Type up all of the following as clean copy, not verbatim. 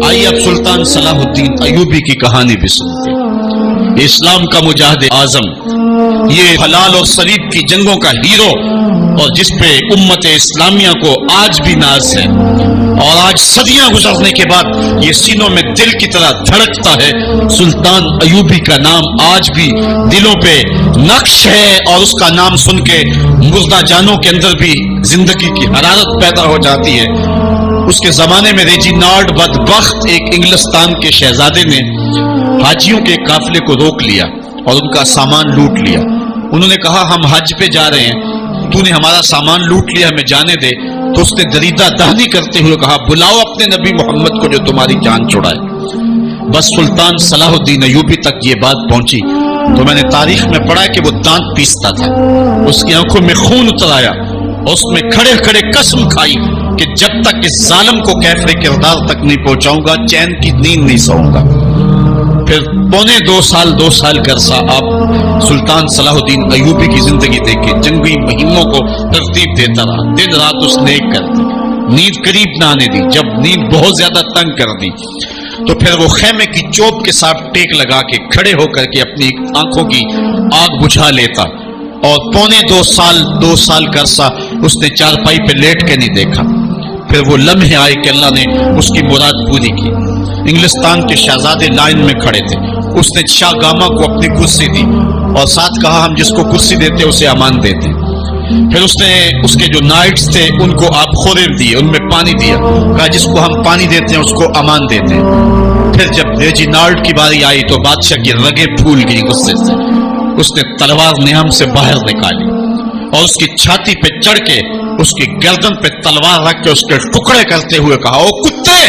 آئیے اب سلطان صلاح الدین ایوبی کی کہانی بھی سنتے ہیں۔ اسلام کا مجاہد اعظم، یہ حلال اور صلیب کی جنگوں کا ہیرو، اور جس پہ امت اسلامیہ کو آج بھی ناز ہے، اور آج صدیاں گزرنے کے بعد یہ سینوں میں دل کی طرح دھڑکتا ہے۔ سلطان ایوبی کا نام آج بھی دلوں پہ نقش ہے، اور اس کا نام سن کے مردہ جانوں کے اندر بھی زندگی کی حرارت پیدا ہو جاتی ہے۔ اس کے زمانے میں ریجینالڈ بدبخت ایک انگلستان کے شہزادے نے حاجیوں کے قافلے کو روک لیا اور ان کا سامان لوٹ لیا۔ انہوں نے کہا ہم حج پہ جا رہے ہیں، تو نے ہمارا سامان لوٹ لیا، ہمیں جانے دے۔ تو اس نے دریدہ دہنی کرتے ہوئے کہا بلاؤ اپنے نبی محمد کو جو تمہاری جان چھڑائے۔ بس سلطان صلاح الدین ایوبی تک یہ بات پہنچی تو میں نے تاریخ میں پڑھا کہ وہ دانت پیستا تھا، اس کی آنکھوں میں خون اتر آیا، اور اس میں کھڑے کھڑے قسم کھائی کہ جب تک اس ظالم کو کیفر کردار تک نہیں پہنچاؤں گا چین کی نیند نہیں سوؤں گا۔ پھر پونے 2 سال کا عرصہ آپ سلطان صلاح الدین ایوبی کی زندگی دیکھیں، جنگی مہموں کو ترتیب دیتا رہا، دن رات اس نے ایک کر دی، نیند قریب نہ آنے دی۔ جب نیند بہت زیادہ تنگ کر دی تو پھر وہ خیمے کی چوب کے ساتھ ٹیک لگا کے کھڑے ہو کر کے اپنی آنکھوں کی آگ بجھا لیتا، اور پونے 2 سال کا عرصہ اس نے چارپائی پہ لیٹ کے نہیں دیکھا۔ پھر وہ لمحے آئے کہ اللہ نے اس کی مراد پوری کی۔ انگلستان کے شہزادے لائن میں کھڑے تھے، اس نے شاہ گاما کو اپنی کرسی دی اور ساتھ کہا ہم جس کو کرسی دیتے اسے امان دیتے۔ پھر اس نے اس کے جو نائٹس تھے ان کو آپ خوریم دیے، ان میں پانی دیا، کہا جس کو ہم پانی دیتے ہیں اس کو امان دیتے ہیں۔ پھر جب ریجینالڈ کی باری آئی تو بادشاہ کی رگیں پھول گئی غصے سے، اس نے تلوار نیام سے باہر نکالی اور اس کی چھاتی پہ چڑھ کے اس کی گردن پہ تلوار رکھ کے اس کے ٹکڑے کرتے ہوئے کہا او کتے،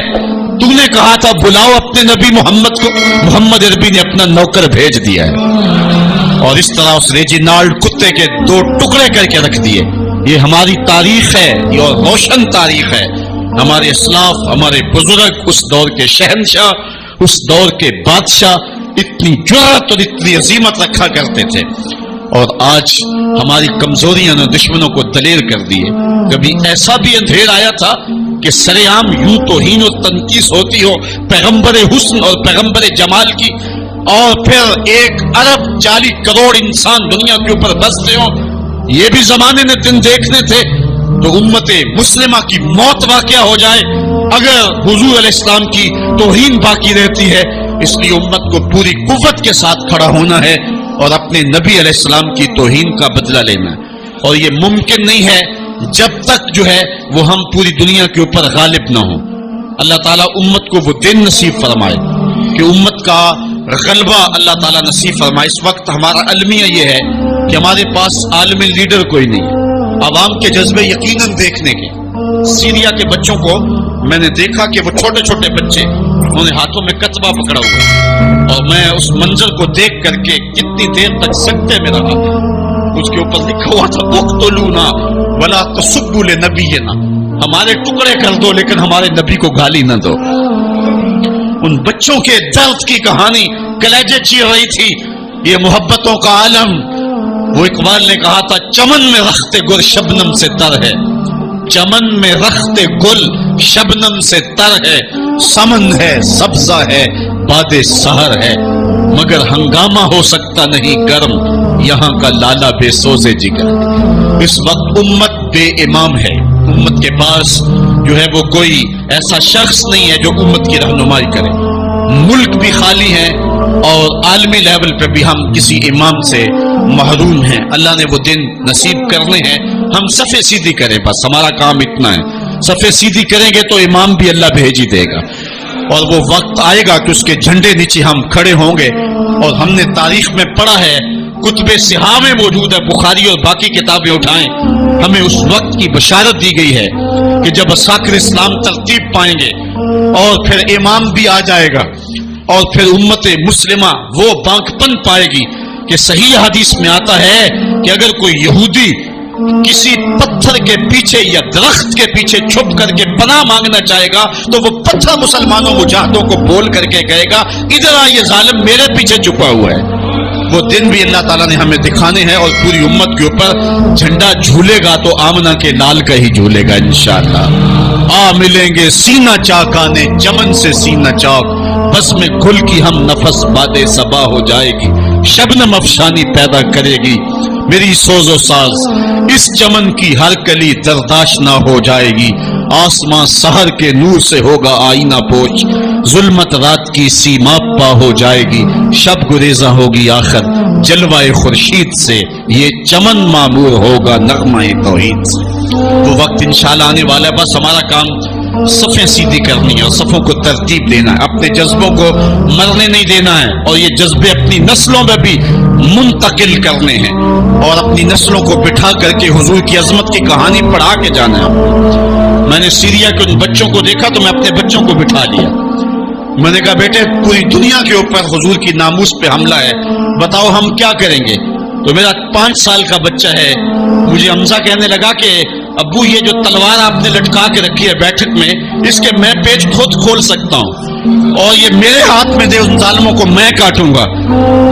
تم نے کہا تھا بلاؤ اپنے نبی محمد کو، محمد عربی نے اپنا نوکر بھیج دیا ہے۔ اور اس طرح اس ریجینالڈ کتے کے 2 ٹکڑے کر کے رکھ دیے۔ یہ ہماری تاریخ ہے، یہ روشن تاریخ ہے۔ ہمارے اسلاف، ہمارے بزرگ اس دور کے شہنشاہ، اس دور کے بادشاہ اتنی جرأت اور اتنی عظیمت رکھا کرتے تھے، اور آج ہماری کمزوریاں نے دشمنوں کو دلیر کر دیے۔ کبھی ایسا بھی اندھیر آیا تھا کہ سرے عام یوں توہین و تنقیص ہوتی ہو پیغمبر حسن اور پیغمبر جمال کی، اور پھر 1 ارب 40 کروڑ انسان دنیا کے اوپر بستے ہوں۔ یہ بھی زمانے نے دن دیکھنے تھے تو امت مسلمہ کی موت واقع ہو جائے اگر حضور علیہ السلام کی توہین باقی رہتی ہے۔ اس لیے امت کو پوری قوت کے ساتھ کھڑا ہونا ہے اور اپنے نبی علیہ السلام کی توہین کا بدلہ لینا ہے، اور یہ ممکن نہیں ہے جب تک جو ہے وہ ہم پوری دنیا کے اوپر غالب نہ ہوں۔ اللہ تعالیٰ امت کو وہ دن نصیب فرمائے کہ امت کا غلبہ اللہ تعالیٰ نصیب فرمائے۔ اس وقت ہمارا المیہ یہ ہے کہ ہمارے پاس عالمی لیڈر کوئی نہیں ہے، عوام کے جذبے یقیناً دیکھنے کے۔ سیریا کے بچوں کو میں نے دیکھا کہ وہ چھوٹے چھوٹے بچے، انہوں نے ہاتھوں میں کتبہ پکڑا ہوا، اور میں اس منظر کو دیکھ کر کے کتنی دیر تک سکتے میں رہا۔ اس کے اوپر لکھا ہوا تھا اقتلونا ولا تسبوا لنبینا، ہمارے ٹکڑے کر دو لیکن ہمارے نبی کو گالی نہ دو۔ ان بچوں کے درد کی کہانی کلیجے چیر رہی تھی۔ یہ محبتوں کا عالم، وہ اقبال نے کہا تھا چمن میں رخت گل شبنم سے تر ہے، چمن میں رخت گل شبنم سے تر ہے، سمن ہے سبزہ ہے باد سحر ہے، مگر ہنگامہ ہو سکتا نہیں گرم، یہاں کا لالا بے سوزے جگر۔ اس وقت امت بے امام ہے، امت کے پاس جو ہے وہ کوئی ایسا شخص نہیں ہے جو امت کی رہنمائی کرے۔ ملک بھی خالی ہے اور عالمی لیول پہ بھی ہم کسی امام سے محروم ہیں۔ اللہ نے وہ دن نصیب کرنے ہیں، ہم صفے سیدھی کریں، بس ہمارا کام اتنا ہے۔ صفے سیدھی کریں گے تو امام بھی اللہ بھیج ہی دے گا، اور وہ وقت آئے گا کہ اس کے جھنڈے نیچے ہم کھڑے ہوں گے۔ اور ہم نے تاریخ میں پڑھا ہے، کتب صحاح میں موجود ہے، بخاری اور باقی کتابیں اٹھائیں، ہمیں اس وقت کی بشارت دی گئی ہے کہ جب اساکر اسلام ترتیب پائیں گے اور پھر امام بھی آ جائے گا، اور پھر امت مسلمہ وہ بانکپن پائے گی کہ صحیح حدیث میں آتا ہے کہ اگر کوئی یہودی کسی پتھر کے پیچھے یا درخت کے پیچھے چھپ کر کے پناہ مانگنا چاہے گا تو وہ پتھر مسلمانوں مجاہدوں کو بول کر کے کہے گا ادھر آ، یہ ظالم میرے پیچھے چھپا ہوا ہے۔ وہ دن بھی اللہ تعالیٰ نے ہمیں دکھانے ہیں اور پوری امت کے اوپر جھنڈا جھولے گا تو آمنہ کے لال کا ہی جھولے گا انشاءاللہ. آ ملیں گے سینہ چاکانے چمن سے سینہ چاک، بس میں گل کی ہم نفس باد صبا ہو جائے گی، شبنم افشانی پیدا کرے گی میری سوز و ساز، اس چمن کی ہر کلی درداش نہ ہو جائے گی، آسمان سحر کے نور سے ہوگا آئینہ پوچھ، ظلمت رات کی سیما پا ہو جائے گی، شب گریزاں ہوگی آخر جلوہ خورشید سے، یہ چمن معمور ہوگا نغمہ توحید سے. وہ وقت انشاءاللہ آنے والا ہے، بس ہمارا کام صفیں سیدھی کرنی ہے اور صفوں کو ترتیب دینا ہے، اپنے جذبوں کو مرنے نہیں دینا ہے، اور یہ جذبے اپنی نسلوں میں بھی منتقل کرنے ہیں اور اپنی نسلوں کو بٹھا کر کے حضور کی عظمت کی کہانی پڑھا کے جانا ہے. میں نے سیریا کے ان بچوں کو دیکھا تو میں اپنے بچوں کو بٹھا لیا. میں نے کہا بیٹے پوری دنیا کے اوپر حضور کی ناموس پہ حملہ ہے، بتاؤ ہم کیا کریں گے؟ تو میرا 5 سال کا بچہ ہے، مجھے حمزہ کہنے لگا کہ ابو یہ جو تلوار آپ نے لٹکا کے رکھی ہے بیٹھک میں، اس کے میں پیچ خود کھول سکتا ہوں اور یہ میرے ہاتھ میں دے، ان ظالموں کو میں کاٹوں گا.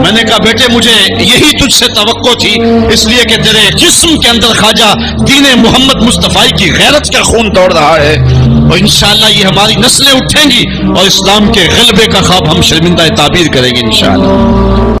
میں نے کہا بیٹے مجھے یہی تجھ سے توقع تھی، اس لیے کہ تیرے جسم کے اندر خواجہ دین محمد مصطفیٰ کی غیرت کا خون دوڑ رہا ہے، اور انشاءاللہ یہ ہماری نسلیں اٹھیں گی اور اسلام کے غلبے کا خواب ہم شرمندہ تعبیر کریں گے انشاءاللہ.